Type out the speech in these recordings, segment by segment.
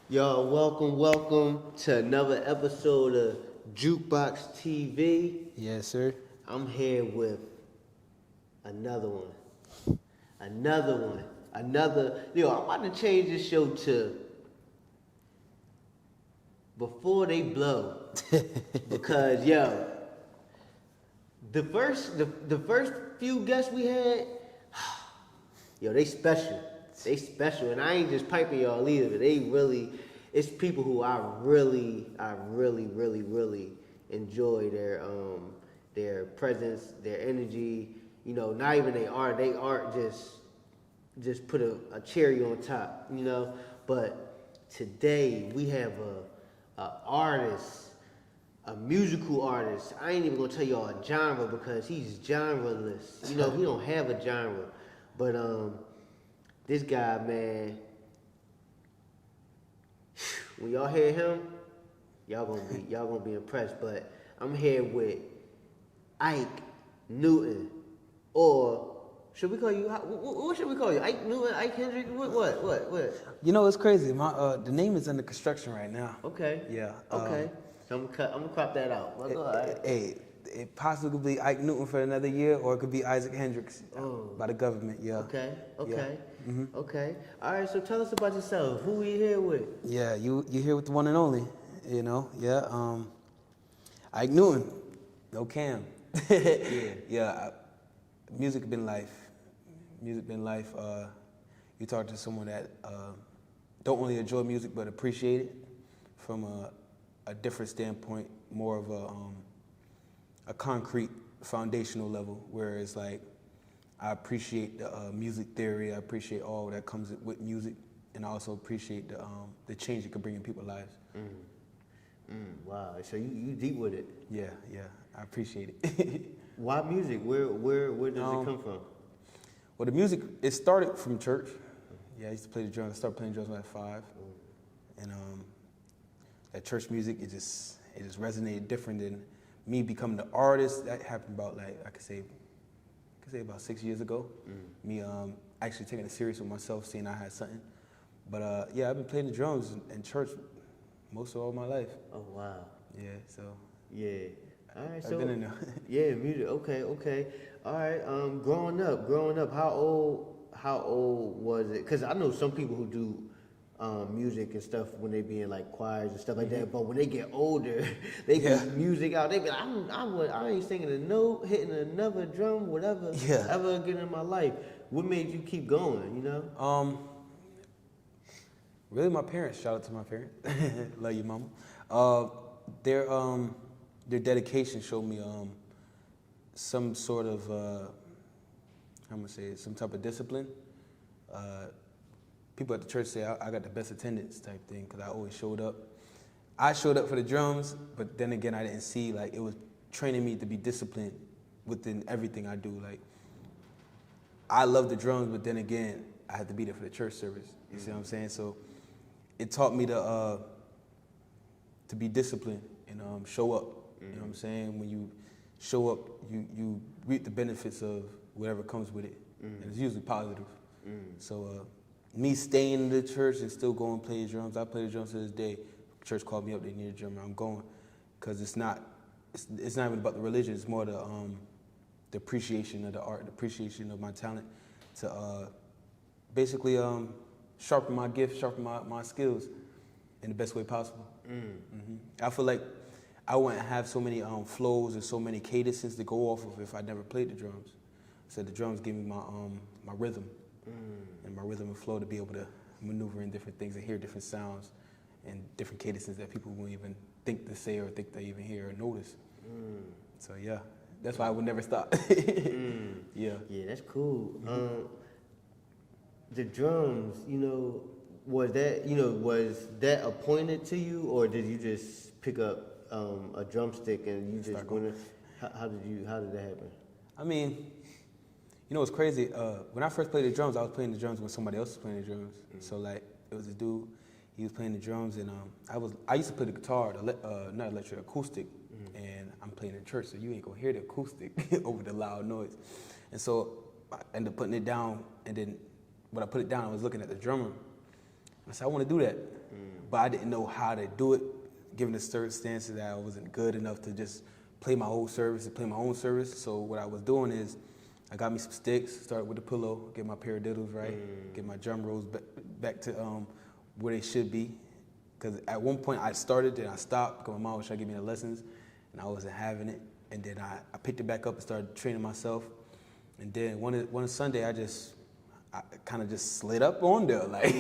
Y'all, welcome to another episode of Jukeboxx TV. Yes, sir. I'm here with another one. Yo, I'm about to change this show to Before They Blow. Because, yo, the first few guests we had, yo, they special. They special, and I ain't just piping y'all either. It's people who I really enjoy their presence, their energy. You know, not even they art just put a cherry on top. You know, but today we have a artist, a musical artist. I ain't even gonna tell y'all a genre because he's genreless. You know, he don't have a genre, but this guy, man, when y'all hear him, y'all gonna be impressed. But I'm here with Ike Newton, or should we call you? What should we call you? Ike Newton, Ike Hendricks? What? You know, it's crazy. The name is under construction right now. Okay. Yeah. Okay. So I'm gonna crop that out. Well, go ahead. Hey, it possibly could be Ike Newton for another year, or it could be Isaac Hendricks by the government. Yeah. Okay. Yeah. Okay. All right. So tell us about yourself. Who we here with? Yeah, you here with the one and only. You know. Yeah. Ike Newton. No Cam. Yeah. Music been life. Music been life. You talk to someone that don't only enjoy music but appreciate it from a different standpoint, more of a concrete foundational level, where it's like I appreciate the music theory, I appreciate all that comes with music, and I also appreciate the change it could bring in people's lives. Wow. So you deep with it. Yeah, I appreciate it. Why music? Where does it come from? Well, the music, it started from church. Yeah, I used to play the drums. I started playing drums when I was 5. And that church music, it just resonated different than me becoming the artist. That happened about, like, I could say about 6 years ago. Me actually taking it serious with myself, seeing I had something. But yeah, I've been playing the drums in church most of all my life. Oh, wow. Yeah, so. Yeah. All right, I've so been in there. yeah, music. Okay. All right. Growing up, how old was it? Because I know some people who do music and stuff when they be in like choirs and stuff like that. But when they get older, they get music out. They be like, I ain't singing a note, hitting another drum, whatever, ever again in my life. What made you keep going? You know? Really, my parents. Shout out to my parents. Love you, mama. Their dedication showed me some sort of I'm gonna say it, some type of discipline. People at the church say I got the best attendance type thing because I always showed up. I showed up for the drums, but then again, I didn't see, like, it was training me to be disciplined within everything I do. Like, I love the drums, but then again, I had to be there for the church service. You see what I'm saying? So it taught me to be disciplined and show up. You know what I'm saying? When you show up, you reap the benefits of whatever comes with it, and it's usually positive. So me staying in the church and still going to play drums, I play the drums to this day. Church called me up, they need a drummer, I'm going, because it's not even about the religion. It's more the appreciation of the art, the appreciation of my talent, to basically sharpen my gift, sharpen my skills in the best way possible. I feel like I wouldn't have so many flows and so many cadences to go off of if I never played the drums. So the drums give me my rhythm and my rhythm and flow to be able to maneuver in different things and hear different sounds and different cadences that people won't even think to say or think they even hear or notice. So yeah, that's why I would never stop. Yeah, that's cool. The drums, you know, was that appointed to you, or did you just pick up a drumstick and you just went? How did that happen? I mean, you know what's crazy? When I first played the drums, I was playing the drums when somebody else was playing the drums. So like, it was a dude, he was playing the drums, and I used to play the guitar, not electric, acoustic, and I'm playing in church, so you ain't gonna hear the acoustic over the loud noise. And so I ended up putting it down, and then when I put it down, I was looking at the drummer. I said, I want to do that, but I didn't know how to do it, given the circumstances that I wasn't good enough to just play my whole service and play my own service. So what I was doing is I got me some sticks, started with the pillow, get my paradiddles right, get my drum rolls back to where they should be. Because at one point I started, then I stopped because my mom was trying to give me the lessons, and I wasn't having it. And then I picked it back up and started training myself. And then one Sunday I kind of just slid up on there. Like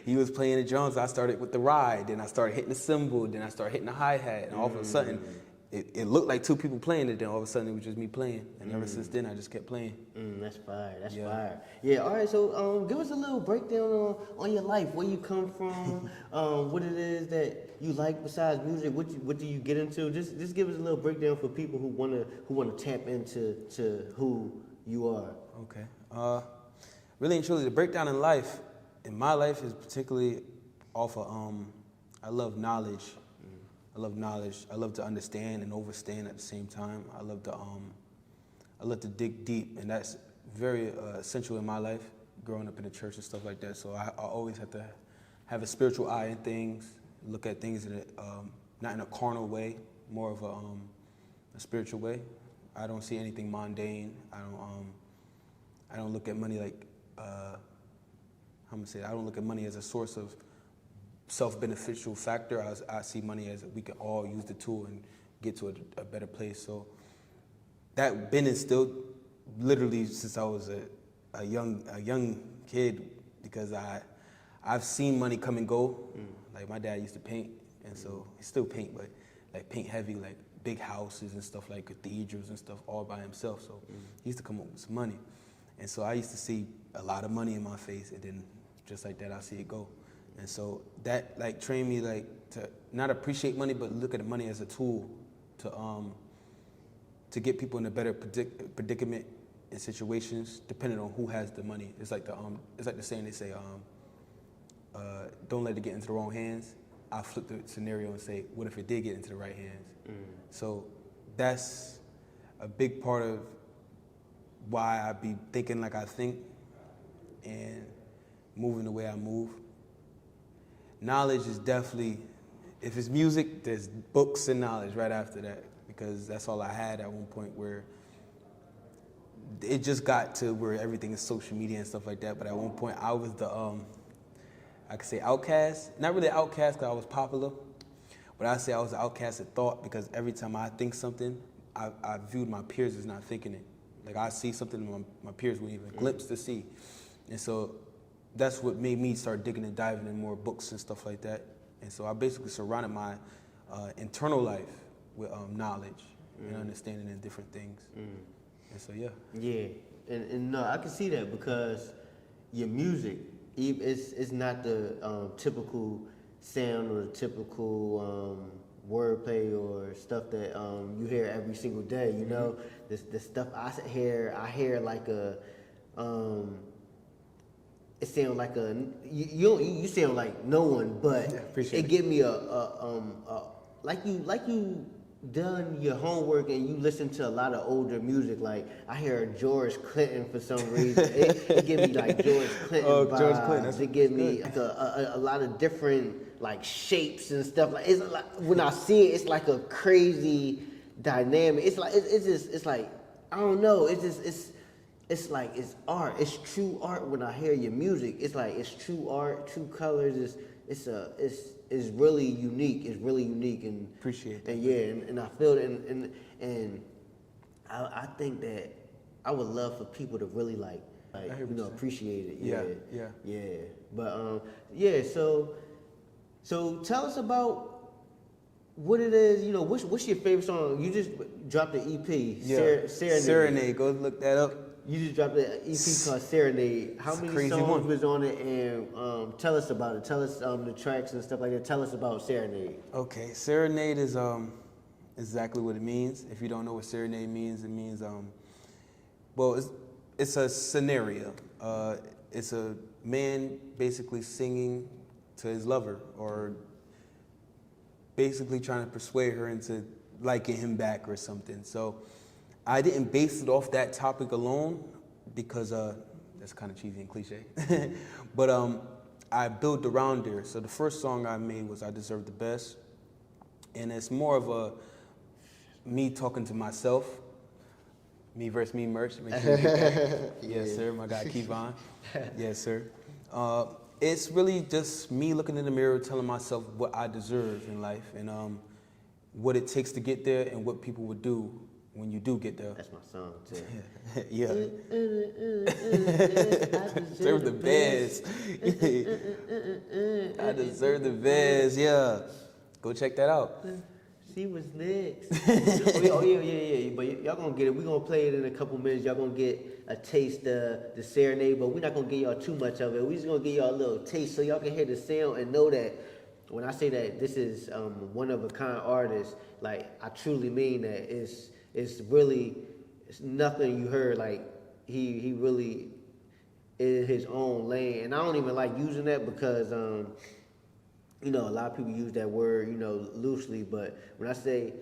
he was playing the drums, I started with the ride, then I started hitting the cymbal, then I started hitting the hi-hat, and all of a sudden it looked like two people playing it, then all of a sudden it was just me playing. And ever since then I just kept playing. That's fire, that's fire. Yeah, all right, so give us a little breakdown on your life, where you come from, what it is that you like besides music, what do you get into? Just give us a little breakdown for people who wanna tap into who you are. Okay. Really and truly, the breakdown in my life is particularly off of, I love knowledge. I love knowledge. I love to understand and overstand at the same time. I love to dig deep, and that's very essential in my life, growing up in the church and stuff like that. So I always have to have a spiritual eye in things, look at things in not in a carnal way, more of a spiritual way. I don't see anything mundane. I don't look at money like, how am I gonna say it? I don't look at money as a source of self-beneficial factor. I see money as we can all use the tool and get to a better place. So that been instilled literally since I was a young kid, because I've seen money come and go. Like my dad used to paint, and so he still paint, but like paint heavy, like big houses and stuff, like cathedrals and stuff, all by himself. So he used to come up with some money. And so I used to see a lot of money in my face, and then just like that, I see it go. And so that like trained me like to not appreciate money, but look at the money as a tool to get people in a better predicament in situations, depending on who has the money. It's like the saying they say, don't let it get into the wrong hands. I flip the scenario and say, what if it did get into the right hands? So that's a big part of why I be thinking like I think and moving the way I move. Knowledge is definitely, if it's music, there's books and knowledge right after that, because that's all I had at one point, where it just got to where everything is social media and stuff like that. But at one point I was the, I could say outcast. Not really outcast because I was popular, but I'd say I was the outcast of thought, because every time I think something, I viewed my peers as not thinking it. Like I see something my peers wouldn't even glimpse to see. And so that's what made me start digging and diving in more books and stuff like that. And so I basically surrounded my internal life with knowledge and understanding in different things. And so, yeah. Yeah, and no, I can see that, because your music, it's not the typical sound or the typical wordplay or stuff that you hear every single day, you know? The stuff I hear like a, it sounds like a, you sound like no one, but it give me like you done your homework and you listen to a lot of older music. Like I hear George Clinton for some reason. it give me like George Clinton vibes. George Clinton, it give me like a lot of different like shapes and stuff. Like it's like when I see it, it's like a crazy dynamic. It's like it's like I don't know. It's like it's art. It's true art when I hear your music. It's like it's true art, true colors. It's really unique. It's really unique, and appreciate that. And yeah, and I feel it, and I think that I would love for people to really like appreciate it. Yeah. But yeah. So tell us about what it is. You know, what's your favorite song? You just dropped an EP. Yeah. Serenade. Go look that up. You just dropped an EP called Serenade. How many songs was on it? And tell us about it. Tell us the tracks and stuff like that. Tell us about Serenade. Okay, Serenade is exactly what it means. If you don't know what Serenade means, it means well, it's a scenario. It's a man basically singing to his lover, or basically trying to persuade her into liking him back or something. So I didn't base it off that topic alone, because that's kind of cheesy and cliche. But I built around there. So the first song I made was I Deserve the Best. And it's more of a me talking to myself. Me versus me merch. Make sure you get that. Yes, sir. My guy Kevon. Yes, sir. It's really just me looking in the mirror, telling myself what I deserve in life, and what it takes to get there, and what people would do when you do get there. That's my song too. Yeah. I Deserve the best. I deserve the best. Yeah. Go check that out. See what's next. Oh yeah. But y'all gonna get it. We're gonna play it in a couple minutes. Y'all gonna get a taste of the serenade, but we're not gonna give y'all too much of it. We're just gonna give y'all a little taste so y'all can hear the sound and know that when I say that this is one of a kind artist, like I truly mean that. It's really nothing you heard. Like he really is his own lane, and I don't even like using that because you know, a lot of people use that word, you know, loosely, but when I say,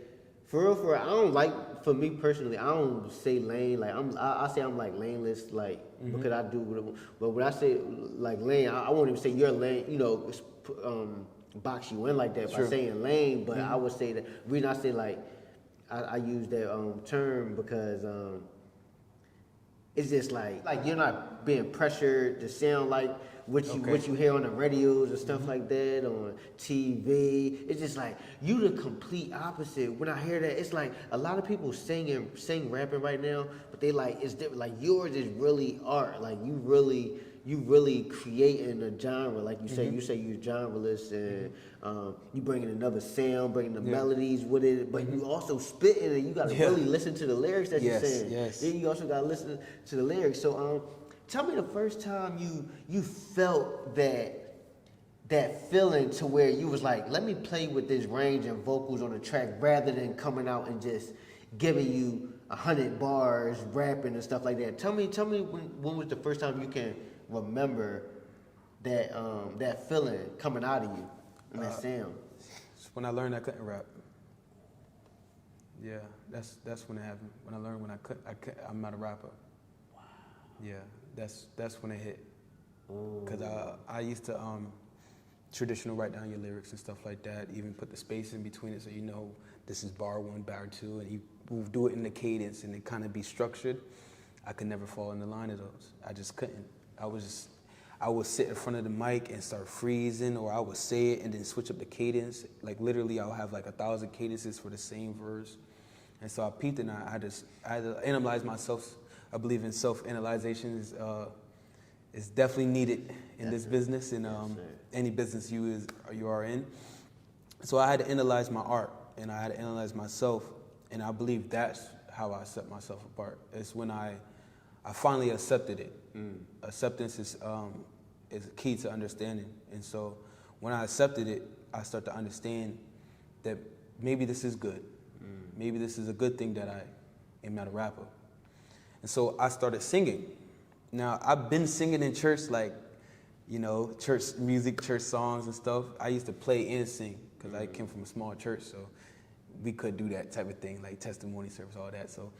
for real, I don't like, for me personally, I don't say lane, like, I say I'm like laneless, like, because I do, but when I say, like, lane, I won't even say you're lane, you know, box you in like that by saying lane, but I would say that, the reason I say, like, I use that term because it's just like you're not being pressured to sound like what you hear on the radios and stuff like that, on TV. It's just like you the complete opposite. When I hear that, it's like a lot of people sing rapping right now, but they like it's different. Like yours is really art. Like you really creating a genre. Like you say you're genreless, and you bringing another sound, bringing the melodies with it, but you also spitting, and you got to really listen to the lyrics that you're saying. Yes. Then you also got to listen to the lyrics. So tell me the first time you felt that feeling to where you was like, let me play with this range and vocals on the track rather than coming out and just giving you 100 bars, rapping and stuff like that. Tell me when was the first time you can remember that feeling coming out of you and that sound? It's when I learned I couldn't rap. Yeah, that's when it happened. When I learned I'm not a rapper. Wow. Yeah, that's when it hit. Because I used to traditional write down your lyrics and stuff like that, even put the space in between it so you know this is bar one, bar two, and you do it in the cadence and it kind of be structured. I could never fall in the line of those. I just couldn't. I would sit in front of the mic and start freezing, or I would say it and then switch up the cadence. Like literally I'll have like 1,000 cadences for the same verse. And so I peeped and I had to analyze myself. I believe in self-analyzation is definitely needed in this business, and any business you are in. So I had to analyze my art, and I had to analyze myself, and I believe that's how I set myself apart. It's when I finally accepted it. Acceptance is key to understanding, and so when I accepted it, I start to understand that maybe this is good. Maybe this is a good thing that I am not a rapper. And so I started singing. Now, I've been singing in church, like, you know, church music, church songs and stuff. I used to play and sing because I came from a small church, so we could do that type of thing, like testimony service, all that. So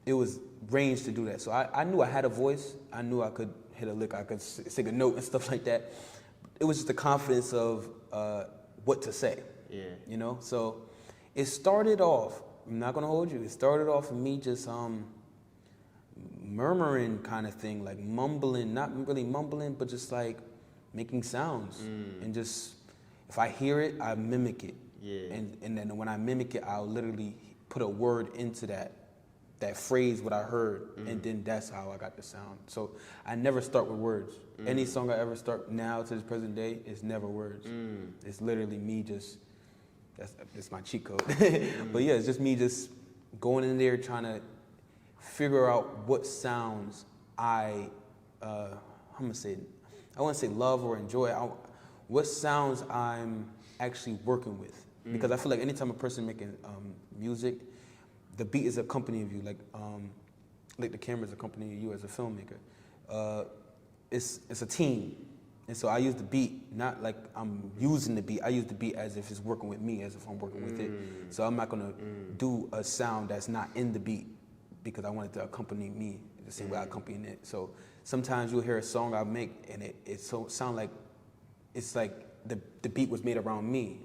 it was range to do that. So I knew I had a voice. I knew I could hit a lick. I could sing a note and stuff like that. It was just the confidence of what to say, you know? So it started off, I'm not gonna hold you, it started off with me just murmuring kind of thing, like mumbling, not really mumbling, but just like making sounds. And just, if I hear it, I mimic it. And then when I mimic it, I'll literally put a word into that phrase, what I heard, and then that's how I got the sound. So I never start with words. Any song I ever start now to this present day is never words. It's literally me just, that's my cheat code. But yeah, it's just me just going in there trying to figure out what sounds I'm gonna say, I wouldn't say love or enjoy, what sounds I'm actually working with. Because I feel like anytime a person making music, the beat is accompanying you, like the camera is accompanying you as a filmmaker. It's a team. And so I use the beat, not like I'm using the beat, I use the beat as if it's working with me, as if I'm working with it. So I'm not gonna do a sound that's not in the beat because I want it to accompany me the same way I accompany it. So sometimes you'll hear a song I make and it sound like it's like the beat was made around me.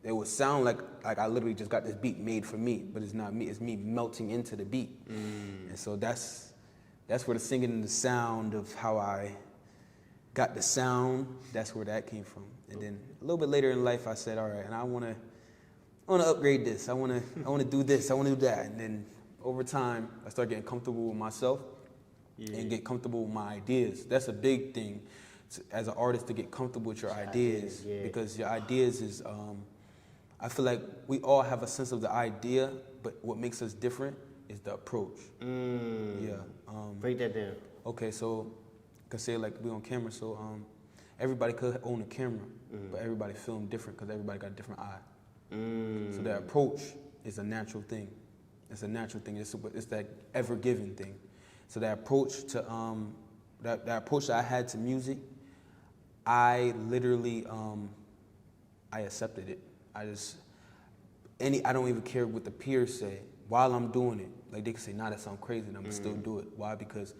It would sound like I literally just got this beat made for me, but it's not me. It's me melting into the beat. And so that's where the singing and the sound of how I got the sound, that's where that came from. And then a little bit later in life, I said, all right, and I want to upgrade this. I want to do this. I want to do that. And then over time, I started getting comfortable with myself and get comfortable with my ideas. That's a big thing as an artist, to get comfortable with your ideas, because your ideas is, I feel like we all have a sense of the idea, but what makes us different is the approach. Yeah. Break that down. Okay, so I could say like we on camera, so everybody could own a camera, but everybody film different because everybody got a different eye. So that approach is a natural thing. It's a natural thing. It's that ever-giving thing. So that approach to that approach that I had to music, I literally I accepted it. I don't even care what the peers say while I'm doing it. Like they can say, nah, that sounds crazy, and I'm gonna still do it. Why? Because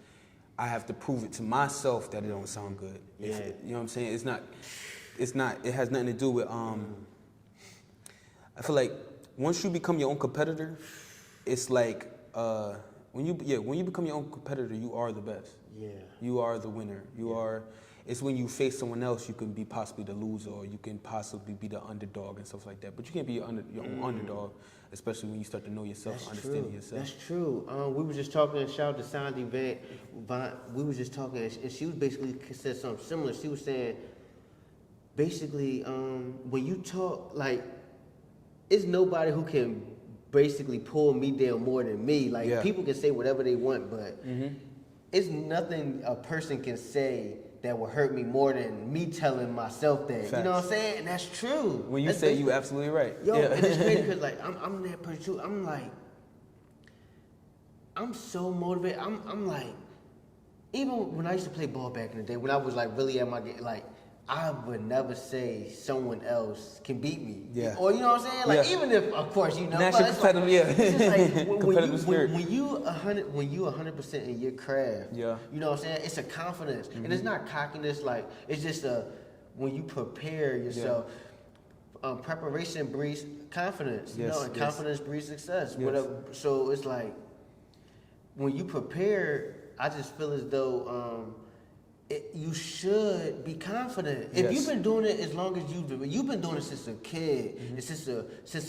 I have to prove it to myself that it don't sound good. You know what I'm saying? It has nothing to do with I feel like once you become your own competitor, it's like when you become your own competitor, you are the best. Yeah. You are the winner. It's when you face someone else, you can be possibly the loser, or you can possibly be the underdog and stuff like that. But you can't be your own underdog, especially when you start to know yourself, understanding yourself. That's true. We were just talking, shout out to Sound Event. We were just talking, and she was basically said something similar. She was saying, basically, when you talk, like, it's nobody who can basically pull me down more than me. Like, people can say whatever they want, but it's nothing a person can say that will hurt me more than me telling myself that. Facts. You know what I'm saying? And that's true. When you say you absolutely right. Yo, and it's crazy because like I'm that person too. I'm like, I'm so motivated. I'm like, even when I used to play ball back in the day, when I was like really at my game, like I would never say someone else can beat me. Yeah. Or you know what I'm saying? Like even if, of course, you know, natural competitive, it's just like when you 100% in your craft. Yeah. You know what I'm saying? It's a confidence, and it's not cockiness. Like it's just when you prepare yourself. Preparation breeds confidence. You know, and confidence breeds success. Whatever. So it's like when you prepare, I just feel as though. You should be confident. If you've been doing it as long as you've been doing it since a kid, and since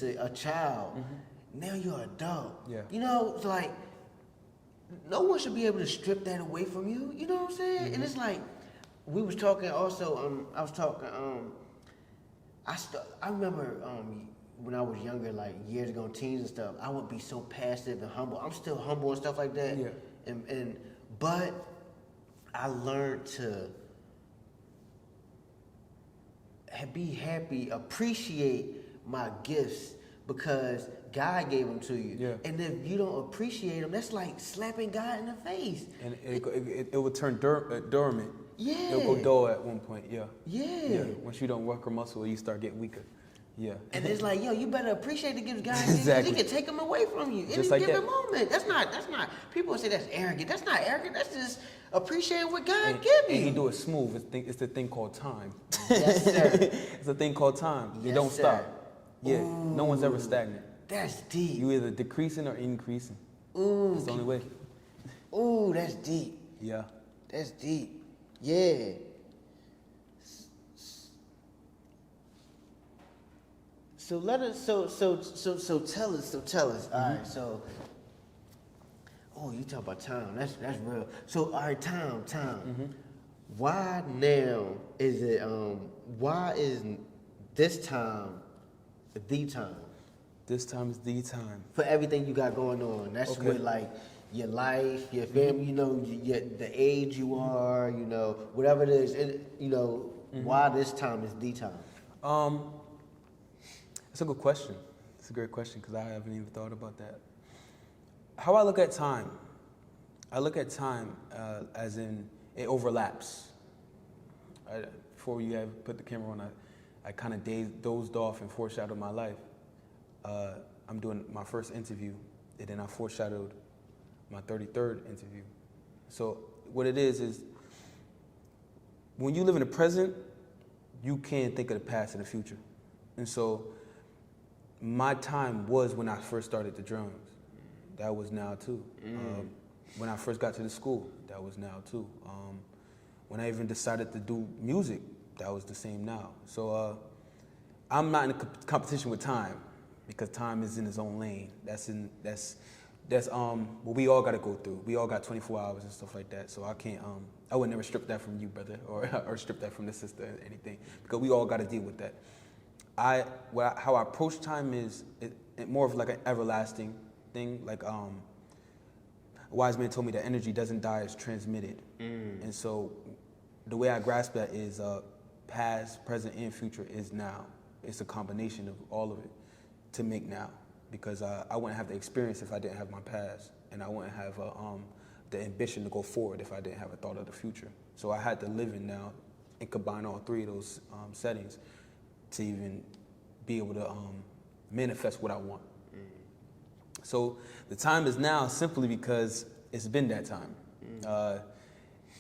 a child. Now you're an adult. Yeah. You know, it's like no one should be able to strip that away from you. You know what I'm saying? And it's like we was talking also. I was talking. I remember when I was younger, like years ago, teens and stuff. I would be so passive and humble. I'm still humble and stuff like that. Yeah. But I learned to be happy, appreciate my gifts because God gave them to you. Yeah. And if you don't appreciate them, that's like slapping God in the face. And it will turn dormant. Yeah. It'll go dull at one point, yeah. Once you don't work a muscle, you start getting weaker. Yeah. And it's like, yo, you better appreciate the gifts God gives you. He can take them away from you any given moment. That's not, people say that's arrogant. That's not arrogant. That's just appreciating what God give you. And he do it smooth. It's the thing called time. Yes, sir. It's a thing called time. You don't stop. Yeah. Ooh, no one's ever stagnant. That's deep. You either decreasing or increasing. Ooh. That's the only way. Ooh, that's deep. Yeah. That's deep. Yeah. So let us. So tell us. All right. So. Oh, you talk about time. That's real. So all right, time. Why now is it? Why is this time the time? This time is the time for everything you got going on. That's with like your life, your family. You know, the age you are. You know, whatever it is. Why this time is the time? That's a good question. It's a great question because I haven't even thought about that. How I look at time, as in it overlaps. Before you have put the camera on, I kind of dozed off and foreshadowed my life. I'm doing my first interview, and then I foreshadowed my 33rd interview. So what it is when you live in the present, you can't think of the past and the future. And so my time was when I first started the drums. That was now too. When I first got to the school, that was now too. When I even decided to do music, that was the same now. So I'm not in a competition with time, because time is in its own lane. That's what we all got to go through. We all got 24 hours and stuff like that. So I can't, I would never strip that from you, brother, or strip that from the sister or anything, because we all got to deal with that. How I approach time is more of like an everlasting thing. Like a wise man told me that energy doesn't die, it's transmitted. And so the way I grasp that is past, present, and future is now. It's a combination of all of it to make now, because I wouldn't have the experience if I didn't have my past, and I wouldn't have the ambition to go forward if I didn't have a thought of the future. So I had to live in now and combine all three of those settings to even be able to manifest what I want. So the time is now simply because it's been that time.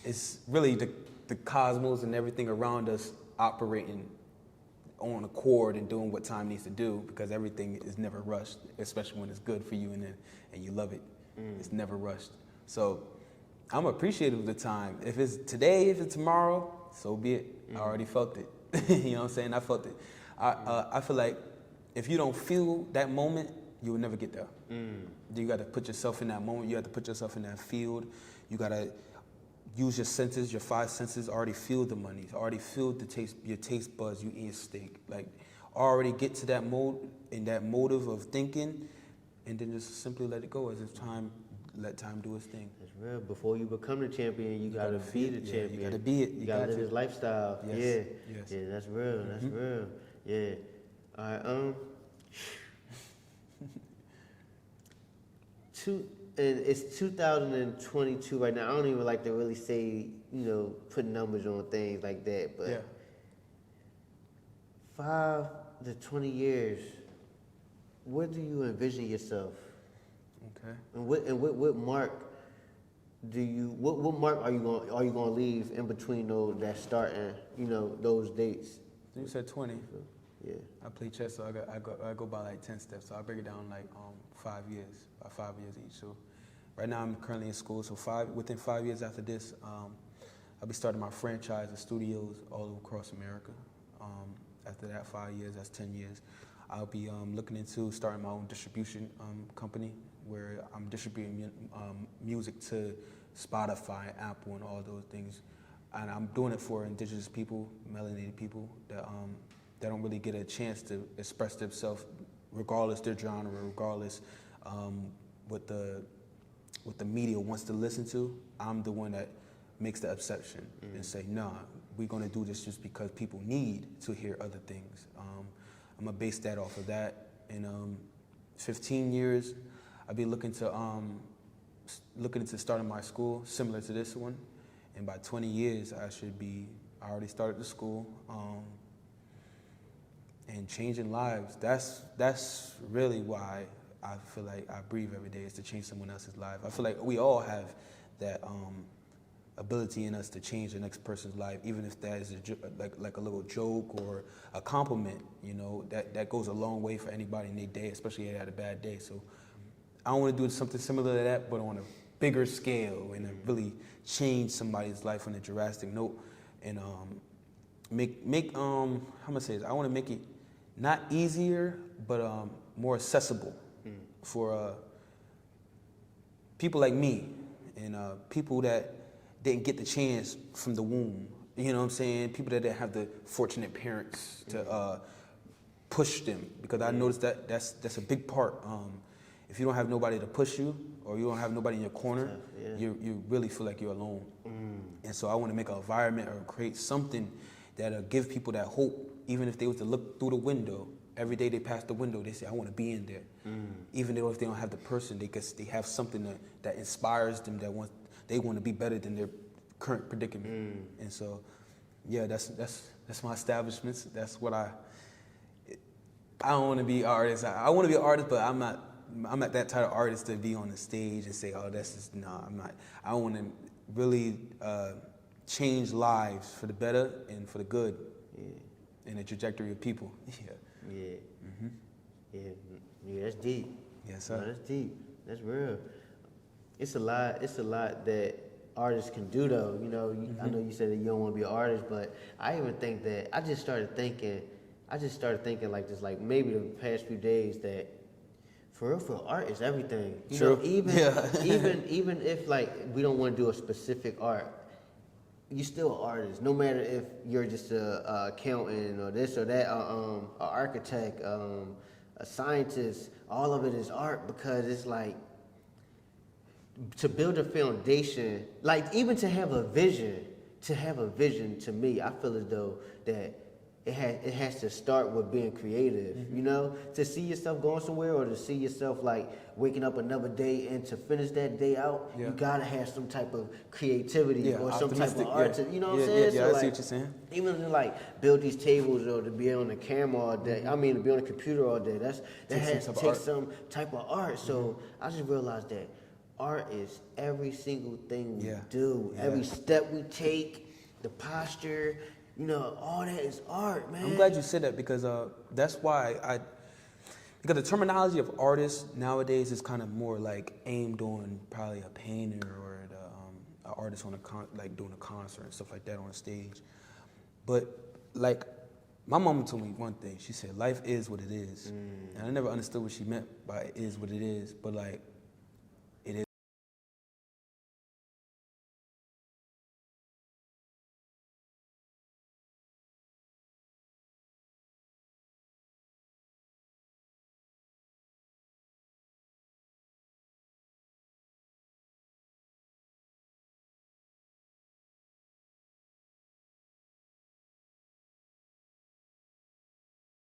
It's really the cosmos and everything around us operating on accord and doing what time needs to do, because everything is never rushed, especially when it's good for you and you love it. It's never rushed. So I'm appreciative of the time. If it's today, if it's tomorrow, so be it. I already felt it. You know what I'm saying? I felt it. I feel like if you don't feel that moment, you will never get there. You got to put yourself in that moment. You have to put yourself in that field. You got to use your senses, your 5 senses. Already feel the money. Already feel the taste, your taste buds. You eat a steak. Like, already get to that mode and that motive of thinking, and then just simply let it go as if let time do its thing. That's real. Before you become the champion, you gotta be the champion. You gotta be it. You gotta live this lifestyle. Yes. Yeah. Yes. Yeah, that's real. That's real. Yeah. All right. And it's 2022 right now. I don't even like to really say, put numbers on things like that, but 5 to 20 years, where do you envision yourself? Okay. And what mark what mark are you going to leave in between that start and those dates? You said 20. Yeah. I play chess, so I go by like 10 steps. So I break it down like 5 years, by 5 years each. So right now I'm currently in school. So within 5 years after this, I'll be starting my franchise of studios all across America. After that 5 years, that's 10 years. I'll be looking into starting my own distribution company, where I'm distributing music to Spotify, Apple, and all those things. And I'm doing it for indigenous people, melanated people that don't really get a chance to express themselves, regardless their genre, regardless what the media wants to listen to. I'm the one that makes the exception and say, nah, we're gonna do this just because people need to hear other things. I'm gonna base that off of that. In 15 years, I'll be looking into starting my school similar to this one. And by 20 years, I already started the school. And changing lives, that's really why I feel like I breathe every day, is to change someone else's life. I feel like we all have that ability in us to change the next person's life, even if that is like a little joke or a compliment. That goes a long way for anybody in their day, especially if they had a bad day. So I want to do something similar to that, but on a bigger scale, and really change somebody's life on a drastic note, and make how am I gonna say this? I want to make it not easier, but more accessible for people like me, and people that didn't get the chance from the womb. You know what I'm saying? People that didn't have the fortunate parents to push them, because I noticed that's a big part. If you don't have nobody to push you, or you don't have nobody in your corner, you really feel like you're alone. And so I want to make an environment or create something that'll give people that hope, even if they was to look through the window. Every day they pass the window, they say, I want to be in there. Even though if they don't have the person, they have something that inspires them, they want to be better than their current predicament. And so, yeah, that's my establishments. That's what I don't want to be an artist. I want to be an artist, but I'm not that type of artist to be on the stage and say, I'm not. I want to really change lives for the better and for the good. and the trajectory of people. Yeah. Yeah. Mm-hmm. Yeah, that's deep. Yes, No, sir. that's deep. That's real. It's a lot. It's a lot that artists can do, though. You know, I know you said that you don't want to be an artist, but I even think that I just started thinking like just like maybe the past few days that for real, art is everything. You True. know, even Yeah. even if like we don't want to do a specific art, you still an artist. No matter if you're just a accountant or this or that, an architect, a scientist. All of it is art because it's like to build a foundation, like even to have a vision. To me, I feel as though that it has to start with being creative. You know, to see yourself going somewhere or to see yourself like waking up another day and to finish that day out, you gotta have some type of creativity or some type of art. To, you know what I'm saying? Yeah, So I like, see what you're saying. even to like build these tables or to be on the camera all day, I mean to be on the computer all day, that has to take some type of art. So I just realized that art is every single thing we do, every step we take, the posture, you know, all that is art, man. I'm glad you said that because that's why because the terminology of artists nowadays is kind of more like aimed on probably a painter or an artist on like doing a concert and stuff like that on a stage. But like my mama told me one thing. She said life is what it is, and I never understood what she meant by it is what it is. But like